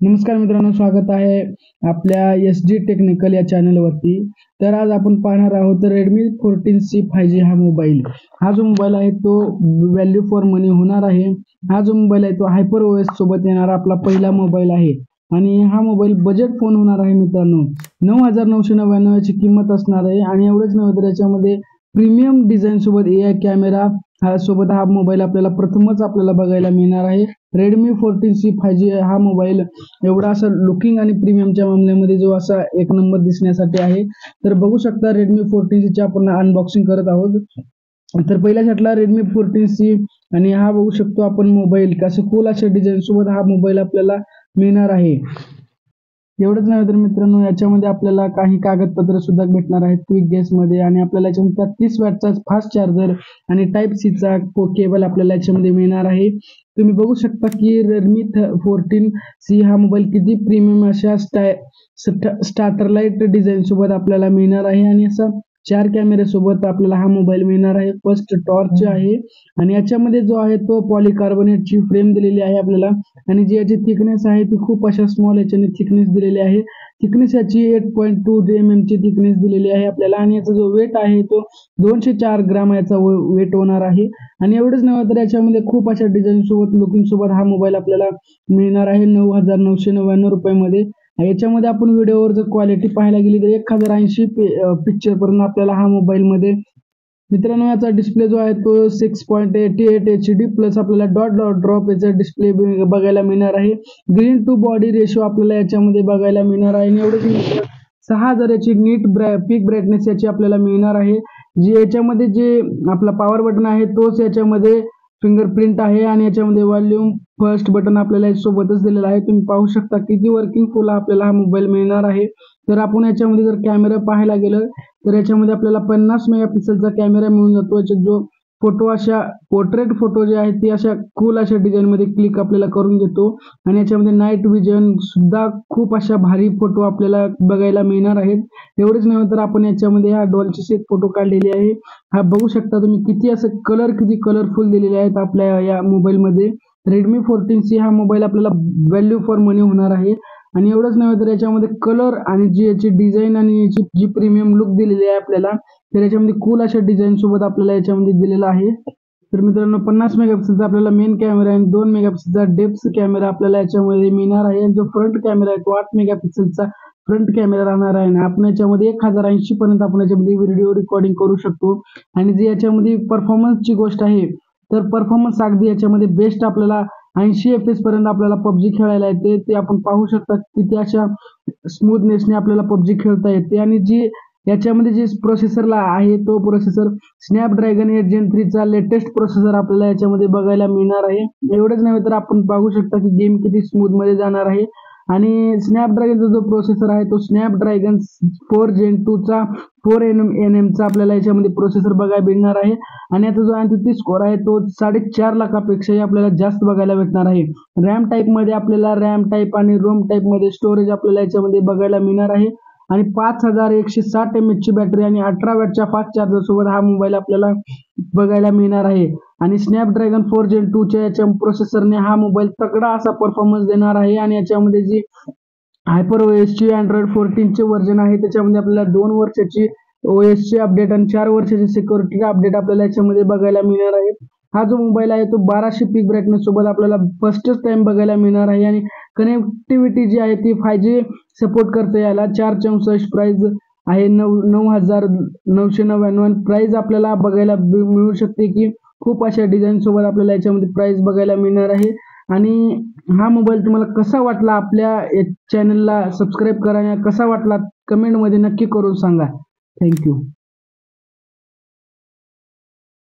नमस्कार मित्रांनो, स्वागत आहे आपल्या SD टेक्निकल या चॅनलवरती। तर आज आपण पाहणार आहोत Redmi 14C 5G हा मोबाईल। हा जो मोबाईल आहे तो व्हॅल्यू फॉर मनी होणार आहे। हा जो मोबाईल आहे तो HyperOS सोबत येणारा आपला पहिला मोबाईल आहे आणि हा मोबाईल बजेट फोन होणार आहे मित्रांनो। 9999 याची किंमत असणार आहे आणि एवढंच नव्हे तर याच्यामध्ये प्रीमियम डिझाइन सोबत AI कॅमेरा सोबत हा मोबाईल आपल्याला प्रथमच आपल्याला बघायला मिळणार आहे। Redmi 14C 5G हा मोबाईल एवढा असा लुकिंग आणि प्रीमियमच्या मामल्यामध्ये जो असा एक नंबर दिसण्यासाठी आहे। तर बघू शकता Redmi 14C ची आपण अनबॉक्सिंग करत आहोत। तर पहिल्या शॉटला Redmi 14C आणि हा बघू शकतो आपण मोबाईल कसं कूल अशा डिझाइन सोबत हा मोबाईल आपल्याला मिळणार आहे। एवढंच नाही तर मित्रांनो याच्यामध्ये आपल्याला काही कागदपत्र सुद्धा भेटणार आहेत क्विक गॅस मध्ये आणि आपल्याला याच्यामध्ये 30 वॅटचा फास्ट चार्जर आणि टाइप सी चा केबल आपल्याला याच्यामध्ये मिळणार आहे। तुम्ही बघू शकता की Redmi 14C हा मोबाईल किती प्रीमियम अशा स्टारलाइट डिझाइन सोबत आपल्याला मिळणार आहे आणि असा 4 कॅमेरे सोबत आपल्याला हा मोबाईल मिळणार आहे। फर्स्ट टॉर्च आहे आणि याच्यामध्ये जो आहे तो पॉलीकार्बोनेट ची फ्रेम दिलेली आहे आपल्याला आणि जी याची थिकनेस आहे ती खूप अशा स्मॉल याच्याने थिकनेस दिलेली आहे। थिकनेस याची 8.2 mm ची थिकनेस दिलेली आहे आपल्याला आणि याचा जो वेट आहे तो 204 ग्राम याचा वेट होणार आहे। आणि एवढंच नव्हे तर याच्यामध्ये खूप अशा डिझाइन सोबत लुकिंग सोबत हा मोबाईल आपल्याला मिळणार आहे 9999 रुपयामध्ये। याच्यामध्ये आपण व्हिडिओवर जर क्वालिटी पाहायला गेली तर 1080 पिक्चर पर्यंत आपल्याला हा मोबाईल मध्ये मित्रांनो याचा डिस्प्ले जो आहे तो 6.88 HD प्लस आपल्याला डॉट डॉट ड्रॉप याचा डिस्प्ले बघायला मिळणार आहे। ग्रीन टू बॉडी रेशो आपल्याला याच्यामध्ये बघायला मिळणार आहे आणि एवढंच 6000 याची नीट पीक ब्राइटनेस याची आपल्याला मिळणार आहे। जी याच्यामध्ये जे आपला पॉवर बटन आहे तोच याच्यामध्ये फिंगरप्रिंट आहे आणि याच्यामध्ये वॉल्यूम फर्स्ट बटन आपल्याला सोबतच दिलेला आहे। तुम्ही पाहू शकता किती वर्किंग फुल आपल्याला हा मोबाईल मिळणार आहे। तर आपण याच्यामध्ये जर कॅमेरा पाहायला गेलं तर याच्यामध्ये आपल्याला 50 मेगापिक्सलचा कॅमेरा मिळून जातो। जो फोटो अशा पोर्ट्रेट फोटो जे आहेत ते अशा कूल अशा डिझाइन मध्ये क्लिक आपल्याला करून घेतो आणि याच्यामध्ये नाईट विजन सुद्धा खूप अशा भारी फोटो आपल्याला बघायला मिळणार आहेत। एवढेच नव्हे तर आपण याच्यामध्ये हा डॉल्बी फोटो काढलेली आहे। हा बघू शकता तुम्ही किती असं किती कलरफुल दिलेले आहेत आपल्या या मोबाईल मध्ये। Redmi 14C हा मोबाईल आपल्याला व्हॅल्यू फॉर मनी होणार आहे आणि एवढंच नव्हे तर याच्यामध्ये कलर आणि जी याची डिझाइन आणि याची जी प्रीमियम लुक दिलेली आहे आपल्याला तर याच्यामध्ये कूल अशा डिझाइन सोबत आपल्याला याच्यामध्ये दिलेला आहे। तर मित्रांनो 50 मेगापिक्सलचा आपल्याला मेन कॅमेरा आणि 2 मेगापिक्सलचा डेप्थ कॅमेरा आपल्याला याच्यामध्ये मिळणार आहे। जो फ्रंट कॅमेरा आहे तो 8 मेगापिक्सलचा फ्रंट कॅमेरा राहणार आहे आणि आपण याच्यामध्ये 1080 पर्यंत आपण याच्यामध्ये व्हिडिओ रेकॉर्डिंग करू शकतो। आणि जी याच्यामध्ये परफॉर्मन्सची गोष्ट आहे तर परफॉर्मन्स अगदी याच्यामध्ये बेस्ट आपल्याला 80 FPS पर्यंत आपल्याला PUBG खेळायला येते। ते आपण पाहू शकता किती अशा स्मूथनेसने आपल्याला PUBG खेळता येते आणि जी याच्यामध्ये जे प्रोसेसरला आहे तो प्रोसेसर स्नॅपड्रॅगन 8 Gen 3 चा लेटेस्ट प्रोसेसर आपल्याला याच्यामध्ये बघायला मिळणार आहे। एवढंच नव्हे तर आपण पाहू शकता की गेम किती स्मूथ मध्ये जाणार आहे आणि स्नॅपड्रॅगनचा जो प्रोसेसर आहे तो स्नॅपड्रॅगन 4 Gen 2 चा 4nm चा आपल्याला याच्यामध्ये प्रोसेसर बघायला मिळणार आहे आणि याचा जो Antutu स्कोर आहे तो 4.5 लाखापेक्षाही आपल्याला जास्त बघायला भेटणार आहे। रॅम टाइप मध्ये आपल्याला रॅम टाइप आणि रोम टाइप मध्ये स्टोरेज आपल्याला याच्यामध्ये बघायला मिळणार आहे आणि 5160 mAh ची बॅटरी आणि 18 वॅटच्या फास्ट चार्जर सोबत हा मोबाईल आपल्याला बघायला मिळणार आहे। आणि स्नॅपड्रॅगन 4 Gen 2 च्या याच्या प्रोसेसरने हा मोबाईल तगडा असा परफॉर्मन्स देणार आहे आणि याच्यामध्ये जी HyperOS ची Android 14 चे वर्जन आहे त्याच्यामध्ये आपल्याला 2 वर्षाची OS ची अपडेट आणि 4 वर्षाची सिक्युरिटी अपडेट आपल्याला याच्यामध्ये बघायला मिळणार आहे। हा जो मोबाईल आहे तो 1200 पीक ब्राइटनेस सोबत आपल्याला फर्स्ट टाइम बघायला मिळणार आहे आणि कनेक्टिव्हिटी जी आहे ती 5G सपोर्ट करते। याला 464 प्राइस आहे 9999 प्राइस आपल्याला बघायला मिळू शकते की खूप अशा डिझाइन सोबत आपल्याला याच्यामध्ये प्राइस बघायला मिळणार आहे। आणि हा मोबाईल तुम्हाला कसा वाटला आपल्या चॅनलला सबस्क्राइब करा आणि कसा वाटला कमेंट मध्ये नक्की करून सांगा। थँक्यू।